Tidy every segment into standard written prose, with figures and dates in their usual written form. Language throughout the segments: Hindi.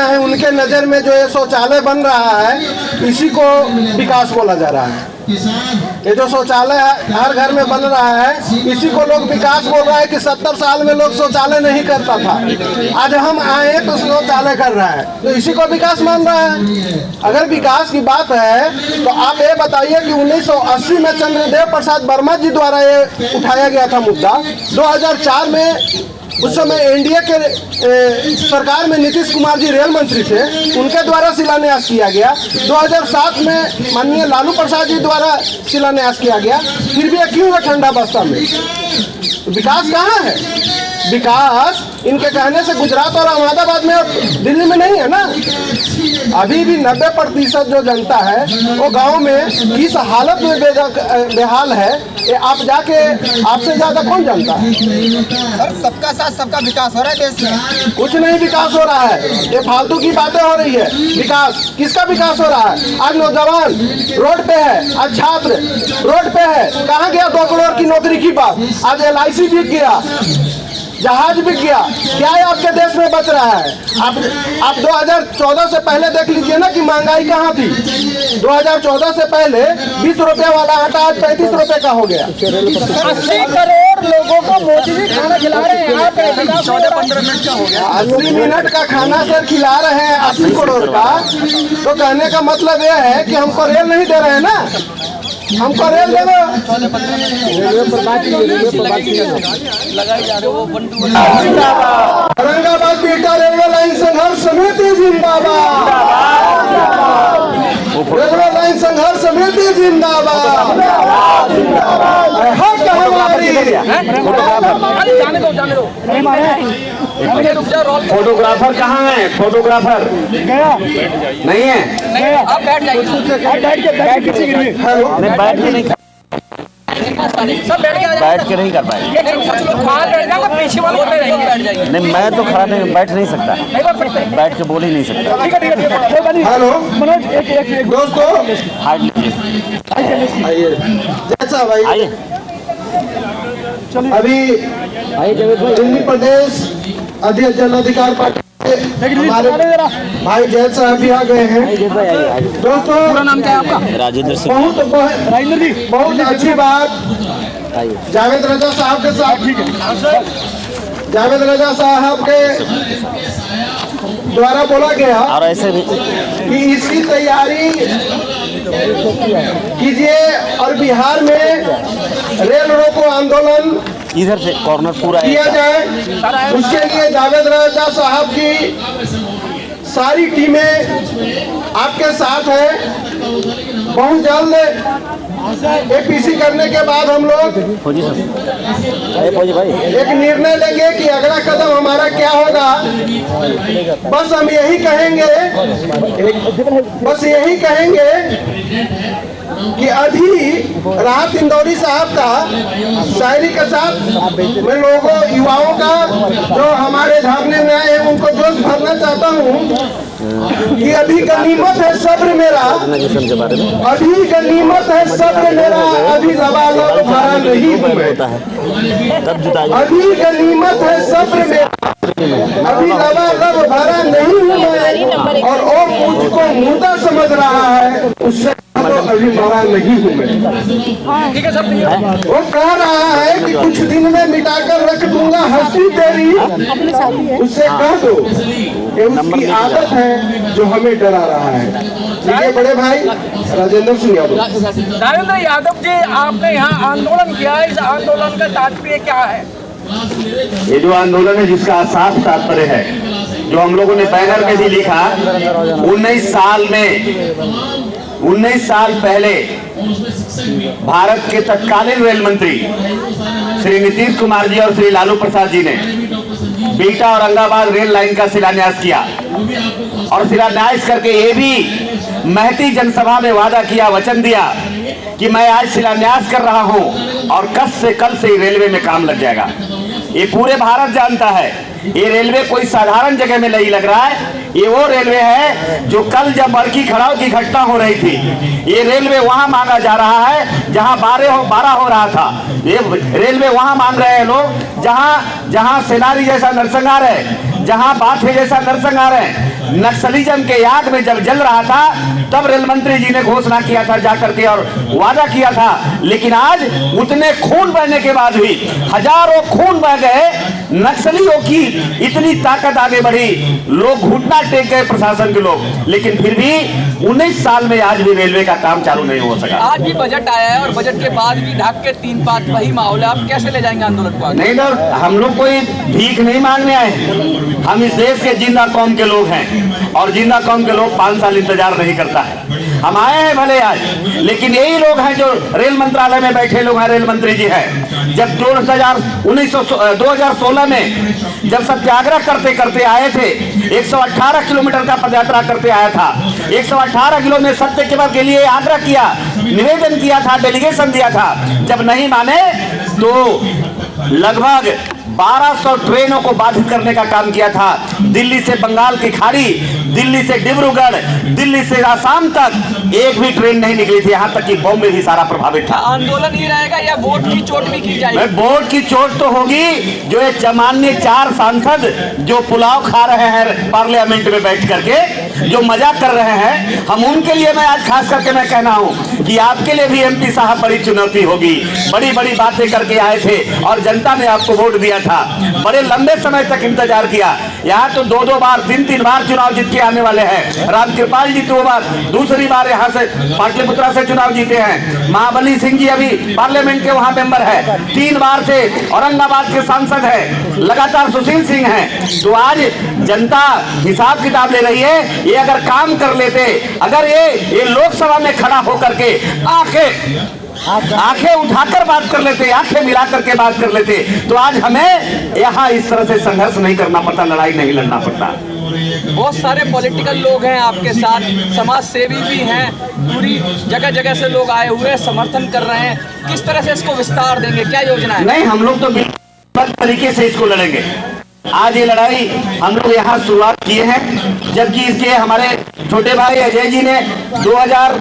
दुनिया है उनके नज़र में जो ये शौचालय बन रहा है इसी को विकास बोला जा रहा है। ये जो शौचालय हर घर में बन रहा है इसी को लोग विकास बोल रहा है कि 70 साल में लोग शौचालय नहीं करता था, आज हम आए तो शौचालय कर रहा है, तो इसी को विकास मान रहा है। अगर विकास की बात है तो आप ये बताइए कि 1980 में चंद्रदेव प्रसाद वर्मा जी द्वारा ये उठाया गया था मुद्दा। 2004 में उस समय एनडीए के सरकार में नीतीश कुमार जी रेल मंत्री थे, उनके द्वारा शिलान्यास किया गया। 2007 में माननीय लालू प्रसाद जी द्वारा शिलान्यास किया गया, फिर भी क्यों है ठंडा बस्ता में? विकास कहाँ है? विकास इनके कहने से गुजरात और अहमदाबाद में और दिल्ली में नहीं है ना। अभी भी 90% जो जनता है वो गांव में किस हालत में बेहाल है, ये आप जाके आपसे ज्यादा कौन जानता है? सर सबका साथ सबका विकास हो रहा है देश में। कुछ नहीं विकास हो रहा है, ये फालतू की बातें हो रही है। विकास किसका विकास हो रहा है? आज नौजवान रोड पे है, आज छात्र रोड पे है। कहाँ गया 2 करोड़ की नौकरी की बात? आज LIC बिक गया, जहाज बिक गया। क्या है आपके देश में बच रहा है? आप 2014 से पहले देख लीजिए ना कि महंगाई कहाँ थी। 2014 से पहले 20 रुपए वाला आटा आज 35 रुपए का हो गया। 80 करोड़ लोगों को मोदी जी खाना खिला रहे हैं, आप 14-15 मिनट का हो गया। 80 मिनट का खाना सर खिला रहे हैं 80 करोड़ का, तो कहने का मतलब यह है कि हमको रेल नहीं दे रहे हैं ना, हमको रेल दे दो। औरंगाबाद बिहटा रेलवे लाइन संघर्ष समिति जिंदाबाद, रेलवे लाइन संघर्ष समिति जिंदाबाद। हक हमारी। फोटोग्राफर कहाँ है? फोटोग्राफर नहीं है। आप बैठ जाइए, नहीं बैठ के नहीं, सब बैठ के नहीं कर पाएंगे। पीछे वाले बैठ जाइए। नहीं मैं तो खड़ा नहीं, बैठ नहीं सकता, बैठ के बोल ही नहीं सकता। हेलो दोस्तों, हार्ड लीजिए, आइए जैसा भाई आइए अभी दिल्ली प्रदेश अध्यक्ष जन अधिकार पार्टी हमारे भाई जैद साहब भी आ गए हैं। दोस्तों पूरा नाम क्या है आपका? राजेंद्र सिंह। बहुत अच्छी बात जावेद रजा साहब के साथ, जावेद रजा साहब के द्वारा बोला गया और ऐसे भी कि इसकी तैयारी कीजिए और बिहार में रेल रोको आंदोलन इधर से कॉर्नर पूरा किया जाए। उसके लिए जावेद रजा साहब की सारी टीमें आपके साथ है। बहुत जल्द APC करने के बाद हम लोग फौजी साहब, फौजी भाई एक निर्णय लेंगे कि अगला कदम हमारा क्या होगा। बस हम यही कहेंगे, बस यही कहेंगे कि अभी राहत इंदौरी साहब का शायरी के साथ मैं लोगों युवाओं का जो हमारे धरने में आए हैं उनको जोश भरना चाहता हूँ कि अभी गनीमत है सब्र मेरा, के बारे में अभी गनीमत है सब्र मेरा, अभी लबालब भरा नहीं हूँ मैं। तब जुटाई अभी गनीमत है सब्र मेरा, अभी लबालब भरा नहीं हूँ मैं, और वो मुझको मुर्दा समझ रहा है उससे अभी मरा नहीं हूँ मैं। ठीक है सर। वो कह रहा है कि कुछ दिन में मिटाकर रख दूंगा हंसी तेरी, उससे कह दो कि उसकी आदत है जो हमें डरा रहा है। ठीक है बड़े भाई राजेंद्र सिंह यादव। राजेंद्र यादव जी, आपने यहाँ आंदोलन किया है, इस आंदोलन का तात्पर्य क्या है? ये जो आंदोलन है जिसका साफ तात्पर्य है, जो हम लोगों ने बैनर में भी लिखा, 19 साल पहले भारत के तत्कालीन रेल मंत्री श्री नीतीश कुमार जी और श्री लालू प्रसाद जी ने बिहटा औरंगाबाद रेल लाइन का शिलान्यास किया, और शिलान्यास करके ये भी महती जनसभा में वादा किया, वचन दिया कि मैं आज शिलान्यास कर रहा हूं और कल से रेलवे में काम लग जाएगा। ये पूरे भारत जानता है, ये रेलवे कोई साधारण जगह में नहीं लग रहा है। ये वो रेलवे है जो कल जब बड़की खड़ाव की घटना हो रही थी, ये रेलवे वहां मांगा जा रहा है जहां 12 हो रहा था। ये रेलवे वहां मांग रहे हैं लोग जहां सेनारी जैसा नरसंहार है, जहां बाथे जैसा नरसंहार है, नक्सलिज्म के याद में जब जल रहा था तब रेल मंत्री जी ने घोषणा किया था जाकर के और वादा किया था। लेकिन आज उतने खून बहने के बाद भी, हजारों खून बह गए, नक्सलियों की इतनी ताकत आगे बढ़ी, लोग घुटना टेक गए प्रशासन के लोग, लेकिन फिर भी 19 साल में आज भी रेलवे का काम चालू नहीं हो सका। आज भी बजट आया है और बजट के बाद भी ढाक के 3 बात वही माहौल है, आप कैसे ले जाएंगे आंदोलन को? नहीं तो हम लोग कोई भीख नहीं मांगने आए, हम इस देश के जिंदा कौम के लोग हैं और जिंदा कौम के लोग 5 साल इंतजार नहीं करता है। हम आए हैं भले आज, लेकिन यही लोग हैं जो रेल मंत्रालय में बैठे लोग हैं, रेल मंत्री जी हैं। जब 2016 में जब सत्याग्रह करते करते आए थे, 118 किलोमीटर का पदयात्रा करते आया था, 118 किलोमीटर सत्य के लिए आग्रह किया, निवेदन किया था, डेलीगेशन दिया था। जब नहीं माने तो लगभग 1200 ट्रेनों को बाधित करने का काम किया था। दिल्ली से बंगाल की खाड़ी, दिल्ली से डिब्रूगढ़, दिल्ली से आसाम तक एक भी ट्रेन नहीं निकली थी, यहाँ तक कि बॉम्बे भी सारा प्रभावित था। आंदोलन ही रहेगा या वोट की चोट भी की जाएगी? वोट की चोट तो होगी। जो ये सामान्य 4 सांसद जो पुलाव खा रहे हैं पार्लियामेंट में बैठ करके, जो मजाक कर रहे हैं, हम उनके लिए मैं आज खास करके मैं कहना हूँ कि आपके लिए भी एमपी साहब बड़ी चुनौती होगी। बड़ी बड़ी बातें करके आए थे और जनता ने आपको वोट दिया था, बड़े लंबे समय तक इंतजार किया। यहाँ तो 2-2 बार 3-3 बार चुनाव जीत के आने वाले हैं। रामकृपाल जी 2 बार, दूसरी बार यहाँ से पाटलिपुत्रा से चुनाव जीते हैं। महाबली सिंह जी अभी पार्लियामेंट के वहाँ मेंबर है, 3 बार से औरंगाबाद के सांसद है, लगातार सुशील सिंह हैं। तो आज जनता हिसाब किताब ले रही है। ये अगर काम कर लेते, अगर ये लोकसभा में खड़ा होकर के आंखें उठाकर बात कर लेते, आंखें मिला करके बात कर लेते, तो आज हमें यहाँ इस तरह से संघर्ष नहीं करना पड़ता, लड़ाई नहीं लड़ना पड़ता। बहुत सारे पॉलिटिकल लोग हैं आपके साथ, समाज सेवी भी हैं, पूरी जगह जगह से लोग आए हुए समर्थन कर रहे हैं। किस तरह से इसको विस्तार देंगे, क्या योजना है? नहीं, हम लोग तो बिल्कुल तरीके से इसको लड़ेंगे। आज ये लड़ाई हम लोग यहाँ शुरुआत किए हैं, जबकि इसके हमारे छोटे भाई अजय जी ने 2000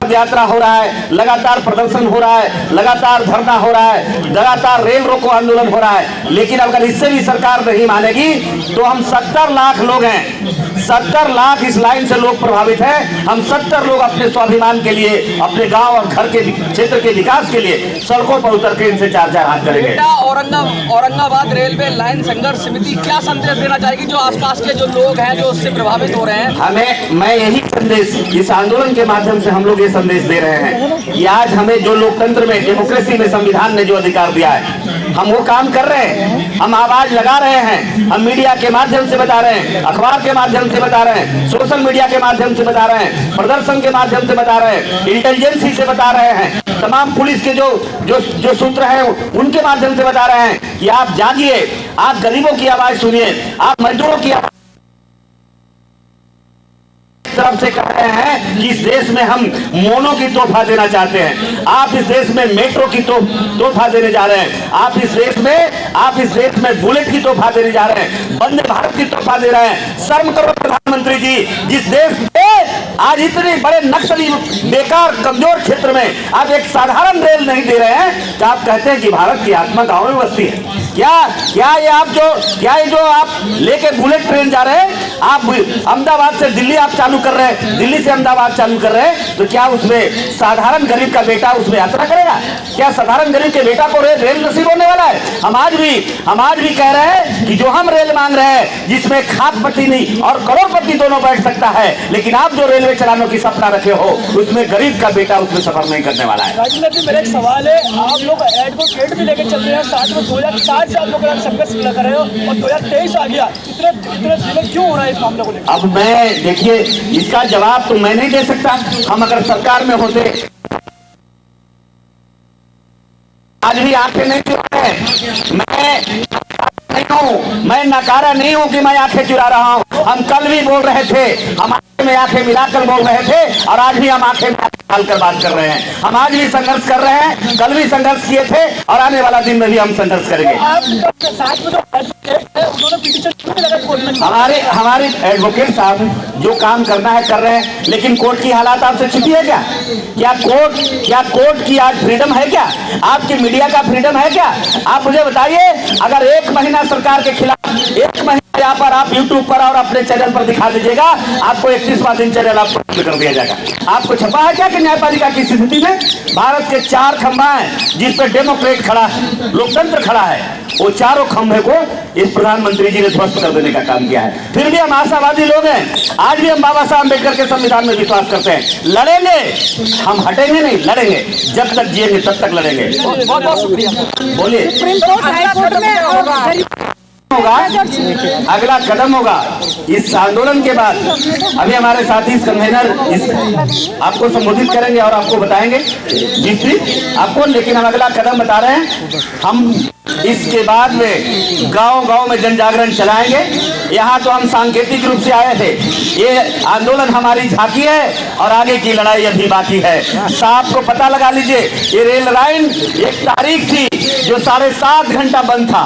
यात्रा हो रहा है, लगातार प्रदर्शन हो रहा है, लगातार धरना हो रहा है, लगातार रेल रोको आंदोलन हो रहा है। लेकिन अगर इससे भी सरकार नहीं मानेगी तो हम 70 लाख लोग हैं, 70 लाख इस लाइन से लोग प्रभावित हैं। हम 70 लोग अपने स्वाभिमान के लिए, अपने गांव और घर के क्षेत्र के विकास के लिए सड़कों पर उतर के इनसे 4-4 हाथ करेंगे। औरंगाबाद रेलवे लाइन संघर्ष समिति क्या संदेश देना चाहेगी जो आसपास के जो लोग हैं जो उससे प्रभावित हो रहे हैं? मैं यही संदेश इस आंदोलन के माध्यम से हम लोग ये संदेश दे रहे हैं कि आज हमें जो लोकतंत्र में, डेमोक्रेसी में संविधान ने जो अधिकार दिया है, हम वो काम कर रहे हैं, हम आवाज लगा रहे हैं, हम मीडिया के माध्यम से बता रहे हैं, अखबार के माध्यम से बता रहे हैं, सोशल मीडिया के माध्यम से बता रहे हैं, प्रदर्शन के माध्यम से बता रहे हैं, इंटेलिजेंसी से बता रहे हैं, तमाम पुलिस के जो सूत्र हैं उनके माध्यम से बता रहे हैं कि आप जागिए, आप गरीबों की आवाज सुनिए, आप मजदूरों की आवाज तरफ से कह रहे हैं कि इस देश में हम मोनो की तोहफा देना चाहते हैं, आप इस देश में मेट्रो की तोहफा देने जा रहे हैं, आप इस देश में बुलेट की तोहफा देने जा रहे हैं, वंदे भारत की तोहफा दे रहे हैं। शर्म करो प्रधानमंत्री जी, जिस देश में आज इतने बड़े नक्सली बेकार कमजोर क्षेत्र में आप एक साधारण रेल नहीं दे रहे हैं, तो आप कहते हैं कि भारत की आत्मा गांव में बसती है। क्या ये जो आप लेके बुलेट ट्रेन जा रहे हैं, आप अहमदाबाद से दिल्ली आप चालू कर रहे हैं, दिल्ली से अहमदाबाद चालू कर रहे हैं, तो क्या उसमें साधारण गरीब का बेटा उसमें यात्रा करेगा? क्या साधारण गरीब के बेटा को रेल नसीब होने वाला है? हम आज भी कह रहे हैं कि जो हम रेल मांग रहे हैं, जिसमें खादपति नहीं और करोड़पति दोनों बैठ सकता है, लेकिन आप जो रेलवे चलाने की सपना रखे हो, उसमें गरीब का बेटा उसमें सफर नहीं करने वाला है। राजीव जी, मेरा एक सवाल है, आप लोग एडवोकेट भी लेके चल रहे हैं, साथ में 2004 से आप लोग संघर्ष कर रहे हो और 2023 आ गया, इतने दिनों क्यों हो रहा है इस मामले को लेकर? अब मैं देखिए, इसका जवाब तो मैं नहीं दे सकता। हम अगर सरकार में होते, आज भी आंखें नहीं चुरा रहे, मैं नकारा नहीं हूं कि मैं आंखें चुरा रहा हूं। हम कल भी बोल रहे थे, हम आंखें में आंखें मिलाकर बोल रहे थे, और आज भी हम आंखें में डालकर बात कर रहे हैं। हम आज भी संघर्ष कर रहे हैं, कल भी संघर्ष किए थे, और आने वाला दिन में भी हम संघर्ष करेंगे। हमारे एडवोकेट साहब जो काम करना है कर रहे हैं, लेकिन कोर्ट की हालात आपसे छुपी है क्या? क्या कोर्ट की आज फ्रीडम है क्या? आपकी मीडिया का फ्रीडम है क्या? आप मुझे बताइए, अगर 1 महीना हरियाणा सरकार के खिलाफ 1 महीने यहाँ पर आप यूट्यूब पर और अपने चैनल पर दिखा दीजिएगा, आपको 31वां दिन चैनल आपको बंद कर दिया जाएगा। आपको छपा है क्या कि न्यायपालिका की स्थिति में भारत के 4 खंभा हैं जिस पर डेमोक्रेट खड़ा है, लोकतंत्र खड़ा है, वो चारों खंभे को इस प्रधानमंत्री जी ने ध्वस्त कर देने का काम किया है। फिर भी हम आशावादी लोग हैं, आज भी हम बाबा साहब अम्बेडकर के संविधान में विश्वास करते हैं। लड़ेंगे, हम हटेंगे नहीं, लड़ेंगे, जब तक जिएंगे तब तक लड़ेंगे। बहुत बहुत शुक्रिया। बोलिए होगा, अगला कदम होगा इस आंदोलन के बाद। अभी हमारे साथी कन्वेनर आपको संबोधित करेंगे और आपको बताएंगे जिसकी आपको, लेकिन हम अगला कदम बता रहे हैं। हम इसके बाद में गांव-गांव में जन जागरण चलाएंगे। यहाँ तो हम सांकेतिक रूप से आए थे, ये आंदोलन हमारी झांकी है और आगे की लड़ाई अभी बाकी है। साहब को पता लगा लीजिए, ये रेल लाइन एक तारीख थी जो 7.5 घंटा बंद था,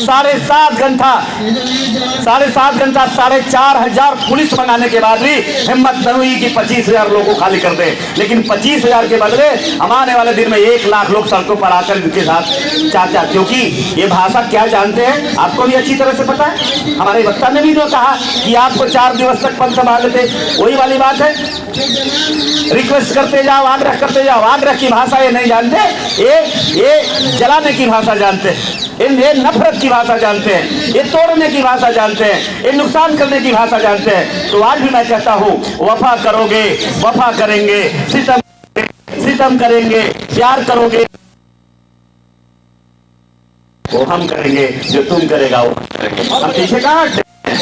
7.5 घंटा 4,500 पुलिस मंगाने के बाद भी हिम्मत न हुई कि 25,000 लोगों को खाली कर दे। लेकिन 25,000 के बदले हम आने वाले दिन में 1 लाख लोग सड़कों पर आकर इनके साथ चाचा, क्योंकि ये भाषा क्या जानते हैं आपको भी अच्छी तरह से पता है। हमारे वक्ता ने भी जो कहा कि आपको 4 दिवस तक पद संभाले थे, वही वाली बात है। रिक्वेस्ट करते जाओ, आग्रह करते जाओ। आग्रह की भाषा ये नहीं जानते, ये जलाने की भाषा जानते हैं, ये नफरत की भाषा जानते हैं, ये तोड़ने की भाषा जानते हैं, ये नुकसान करने की भाषा जानते हैं। तो आज भी मैं कहता हूँ, वफा करोगे, वफा करेंगे, सितम करेंगे, प्यार करोगे वो हम करेंगे, जो तुम करेगा वो हम करेंगे। हम पीछे कहाँ हटते हैं?